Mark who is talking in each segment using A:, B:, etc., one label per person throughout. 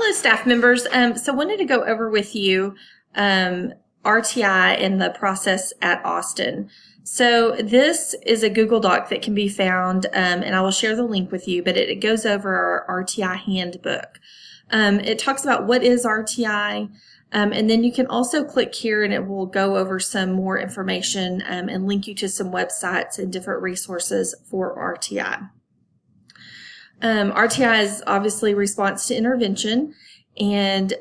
A: Hello, staff members. So I wanted to go over with you RTI and the process at Austin. So this is a Google Doc that can be found, and I will share the link with you, but it goes over our RTI handbook. It talks about what is RTI, and then you can also click here and it will go over some more information and link you to some websites and different resources for RTI. RTI is obviously response to intervention, and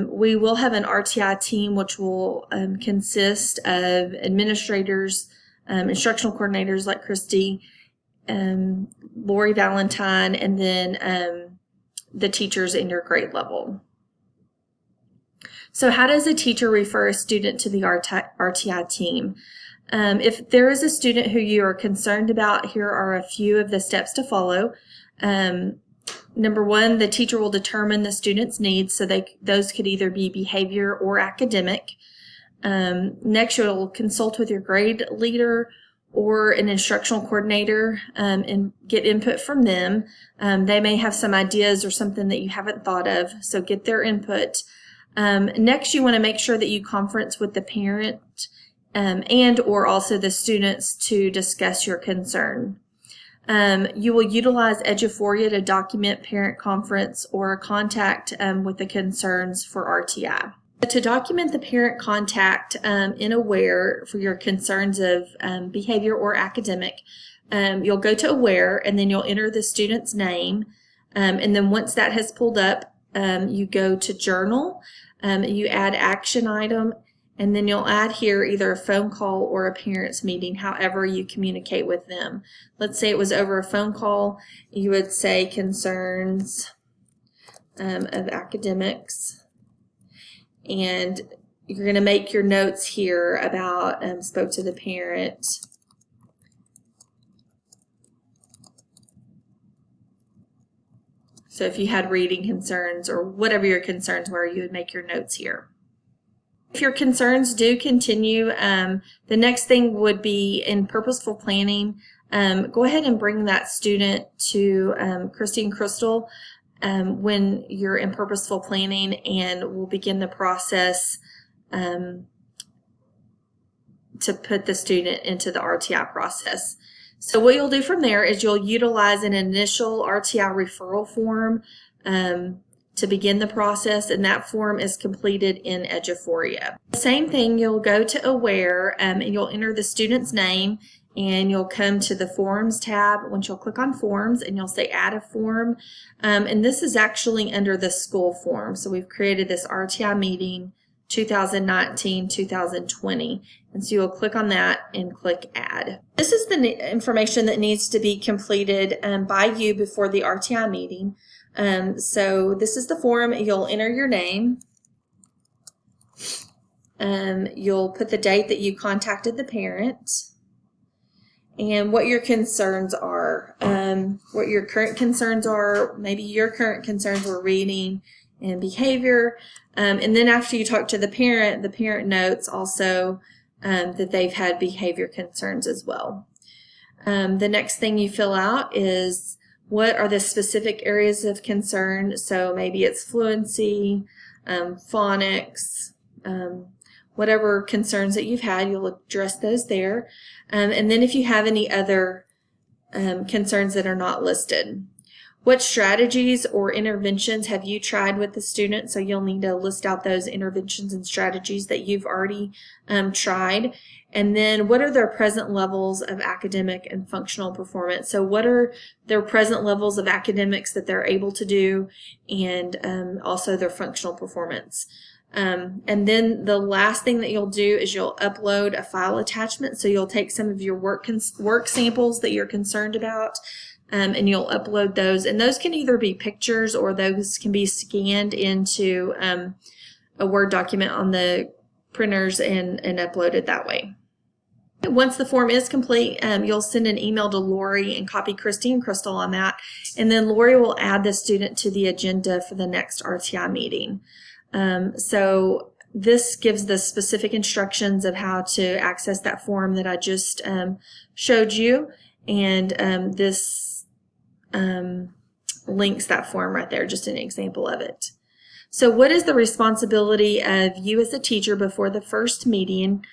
A: we will have an RTI team which will consist of administrators, instructional coordinators like Christy, Lori Valentine, and then the teachers in your grade level. So how does a teacher refer a student to the RTI team? If there is a student who you are concerned about, here are a few of the steps to follow. Number one, the teacher will determine the student's needs, so those could either be behavior or academic. Next, you'll consult with your grade leader or an instructional coordinator and get input from them. They may have some ideas or something that you haven't thought of, so get their input. Next, you want to make sure that you conference with the parent and or also the students to discuss your concern. You will utilize Eduphoria to document parent conference or contact with the concerns for RTI. To document the parent contact in AWARE for your concerns of behavior or academic, you'll go to AWARE and then you'll enter the student's name, and then once that has pulled up, you go to Journal, you add action item, and then you'll add here either a phone call or a parents meeting, however you communicate with them. Let's say it was over a phone call, you would say concerns of academics, and you're going to make your notes here about spoke to the parent. So if you had reading concerns or whatever your concerns were, you would make your notes here. If your concerns do continue, the next thing would be in purposeful planning. Go ahead and bring that student to Christy and Crystal when you're in purposeful planning, and we'll begin the process to put the student into the RTI process. So what you'll do from there is you'll utilize an initial RTI referral form to begin the process, and that form is completed in Eduphoria. The same thing, you'll go to AWARE and you'll enter the student's name, and you'll come to the Forms tab. Once you'll click on Forms and you'll say Add a Form, and this is actually under the school form. So we've created this RTI meeting 2019-2020, and so you'll click on that and click Add. This is the information that needs to be completed by you before the RTI meeting. So this is the form. You'll enter your name. You'll put the date that you contacted the parent and what your concerns are, what your current concerns are. Maybe your current concerns were reading and behavior. And then after you talk to the parent notes also that they've had behavior concerns as well. The next thing you fill out is what are the specific areas of concern. So maybe it's fluency, phonics, whatever concerns that you've had, you'll address those there. And then if you have any other concerns that are not listed. What strategies or interventions have you tried with the student? So you'll need to list out those interventions and strategies that you've already tried. And then what are their present levels of academic and functional performance? So what are their present levels of academics that they're able to do, and also their functional performance. And then the last thing that you'll do is you'll upload a file attachment. So you'll take some of your work samples that you're concerned about, and you'll upload those. And those can either be pictures or those can be scanned into a Word document on the printers and uploaded that way. Once the form is complete, you'll send an email to Lori and copy Christy and Crystal on that, and then Lori will add the student to the agenda for the next RTI meeting. So this gives the specific instructions of how to access that form that I just showed you, and this links that form right there, just an example of it. So what is the responsibility of you as a teacher before the first meeting?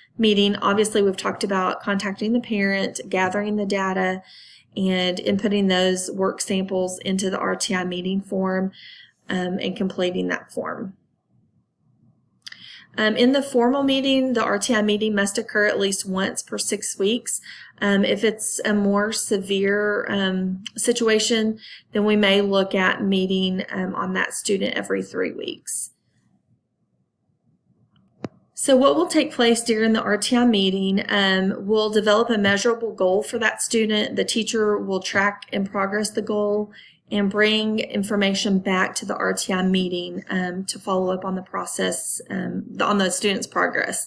A: Obviously, we've talked about contacting the parent, gathering the data, and inputting those work samples into the RTI meeting form and completing that form. In the formal meeting, the RTI meeting must occur at least once per 6 weeks. If it's a more severe situation, then we may look at meeting on that student every 3 weeks. So what will take place during the RTI meeting, we'll develop a measurable goal for that student. The teacher will track and progress the goal and bring information back to the RTI meeting to follow up on the process, on the student's progress.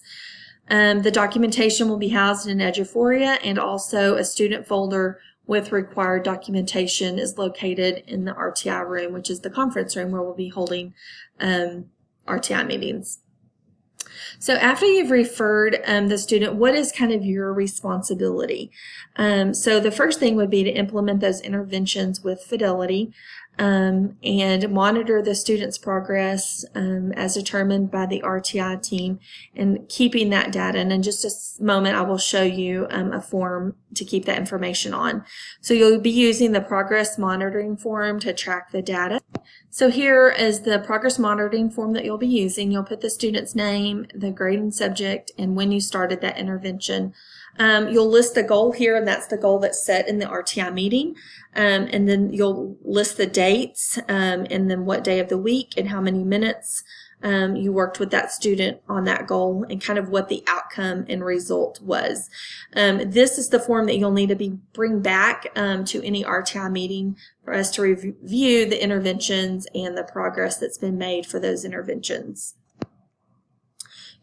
A: The documentation will be housed in Eduphoria, and also a student folder with required documentation is located in the RTI room, which is the conference room where we'll be holding RTI meetings. So after you've referred the student, what is kind of your responsibility? So the first thing would be to implement those interventions with fidelity and monitor the student's progress as determined by the RTI team and keeping that data. And in just a moment, I will show you a form to keep that information on. So you'll be using the progress monitoring form to track the data. So here is the progress monitoring form that you'll be using. You'll put the student's name, the grade and subject, and when you started that intervention. You'll list the goal here, and that's the goal that's set in the RTI meeting. And then you'll list the dates and then what day of the week and how many minutes you worked with that student on that goal and kind of what the outcome and result was. This is the form that you'll need to bring back to any RTI meeting for us to review the interventions and the progress that's been made for those interventions.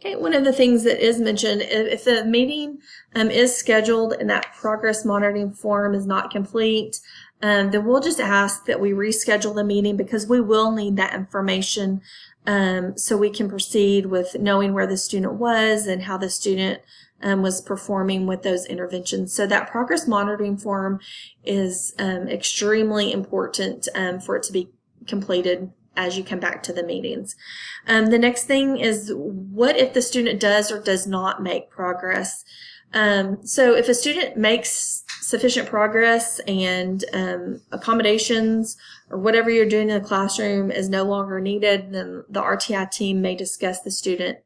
A: Okay, one of the things that is mentioned, if the meeting is scheduled and that progress monitoring form is not complete, then we'll just ask that we reschedule the meeting because we will need that information so we can proceed with knowing where the student was and how the student was performing with those interventions. So that progress monitoring form is extremely important for it to be completed as you come back to the meetings. The next thing is, what if the student does or does not make progress? So if a student makes sufficient progress and accommodations or whatever you're doing in the classroom is no longer needed, then the RTI team may dismiss the student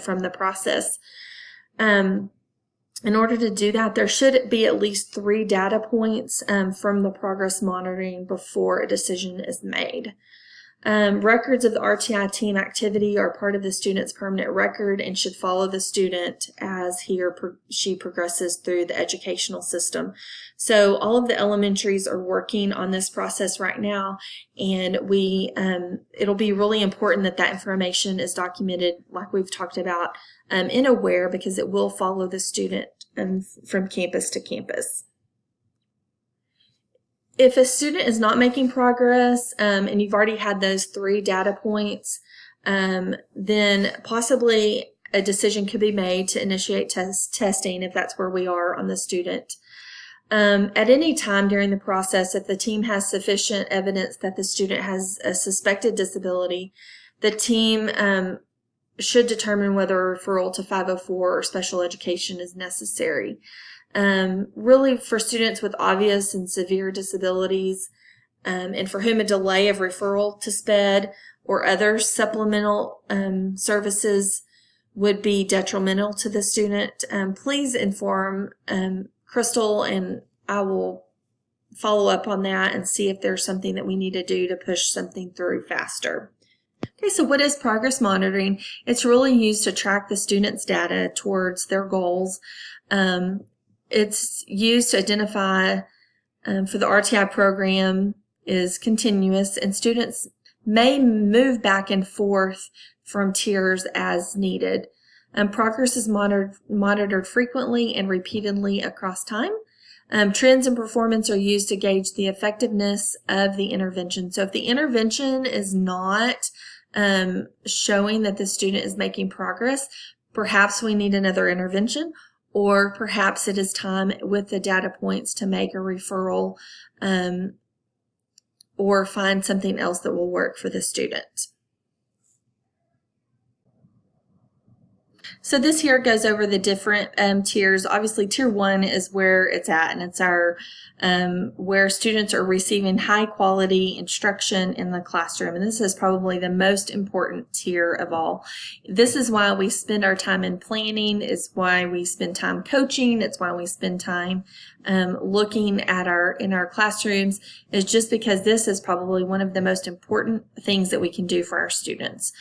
A: from the process. In order to do that, there should be at least 3 data points from the progress monitoring before a decision is made. Records of the RTI team activity are part of the student's permanent record and should follow the student as he or she progresses through the educational system. So all of the elementaries are working on this process right now, and it'll be really important that that information is documented like we've talked about in AWARE, because it will follow the student from campus to campus. If a student is not making progress and you've already had those 3 data points, then possibly a decision could be made to initiate testing if that's where we are on the student. At any time during the process, if the team has sufficient evidence that the student has a suspected disability, the team should determine whether a referral to 504 or special education is necessary. Really, for students with obvious and severe disabilities and for whom a delay of referral to SPED or other supplemental services would be detrimental to the student, please inform Crystal, and I will follow up on that and see if there's something that we need to do to push something through faster. Okay, so what is progress monitoring? It's really used to track the student's data towards their goals. It's used to identify for the RTI program is continuous, and students may move back and forth from tiers as needed. Progress is monitored frequently and repeatedly across time. Trends in performance are used to gauge the effectiveness of the intervention. So if the intervention is not showing that the student is making progress, perhaps we need another intervention, or perhaps it is time with the data points to make a referral or find something else that will work for the student. So this here goes over the different tiers. Obviously, tier 1 is where it's at, and it's our where students are receiving high quality instruction in the classroom. And this is probably the most important tier of all. This is why we spend our time in planning. It's why we spend time coaching. It's why we spend time looking at in our classrooms, is just because this is probably one of the most important things that we can do for our students.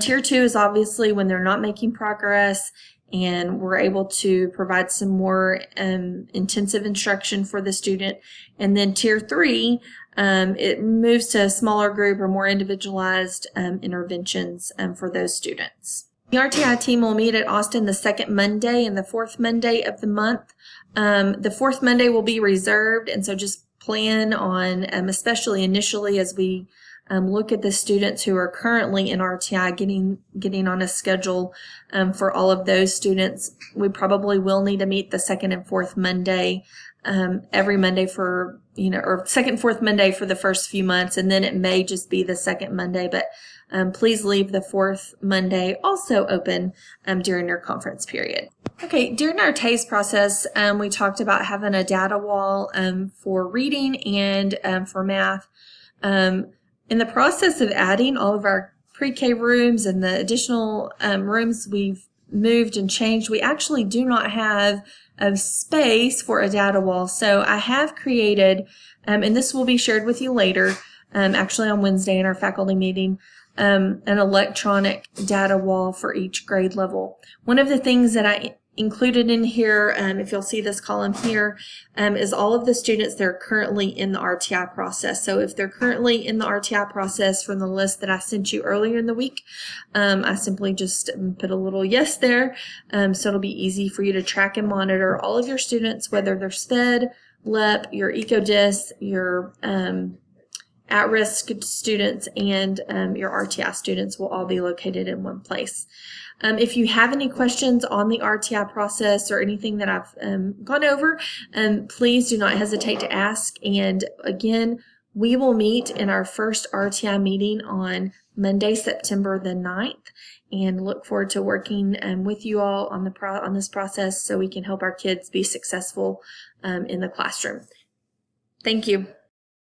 A: Tier 2 is obviously when they're not making progress and we're able to provide some more intensive instruction for the student. And then tier 3, it moves to a smaller group or more individualized interventions for those students. The RTI team will meet at Austin the second Monday and the fourth Monday of the month. The fourth Monday will be reserved, and so just plan on, especially initially as we look at the students who are currently in RTI, getting on a schedule for all of those students. We probably will need to meet the second and fourth Monday every Monday for, or second, fourth Monday for the first few months, and then it may just be the second Monday, but please leave the fourth Monday also open during your conference period. Okay, during our TASE process, we talked about having a data wall for reading and for math. In the process of adding all of our pre-K rooms and the additional rooms we've moved and changed, we actually do not have a space for a data wall. So I have created, and this will be shared with you later, actually on Wednesday in our faculty meeting, an electronic data wall for each grade level. One of the things that I included in here, if you'll see this column here, is all of the students that are currently in the RTI process. So if they're currently in the RTI process from the list that I sent you earlier in the week, I simply just put a little yes there. So it'll be easy for you to track and monitor all of your students, whether they're SPED, LEP, your EcoDis, your at-risk students, and your RTI students will all be located in one place. If you have any questions on the RTI process or anything that I've gone over, please do not hesitate to ask. And again, we will meet in our first RTI meeting on Monday, September the 9th, and look forward to working with you all on this process so we can help our kids be successful in the classroom. Thank you.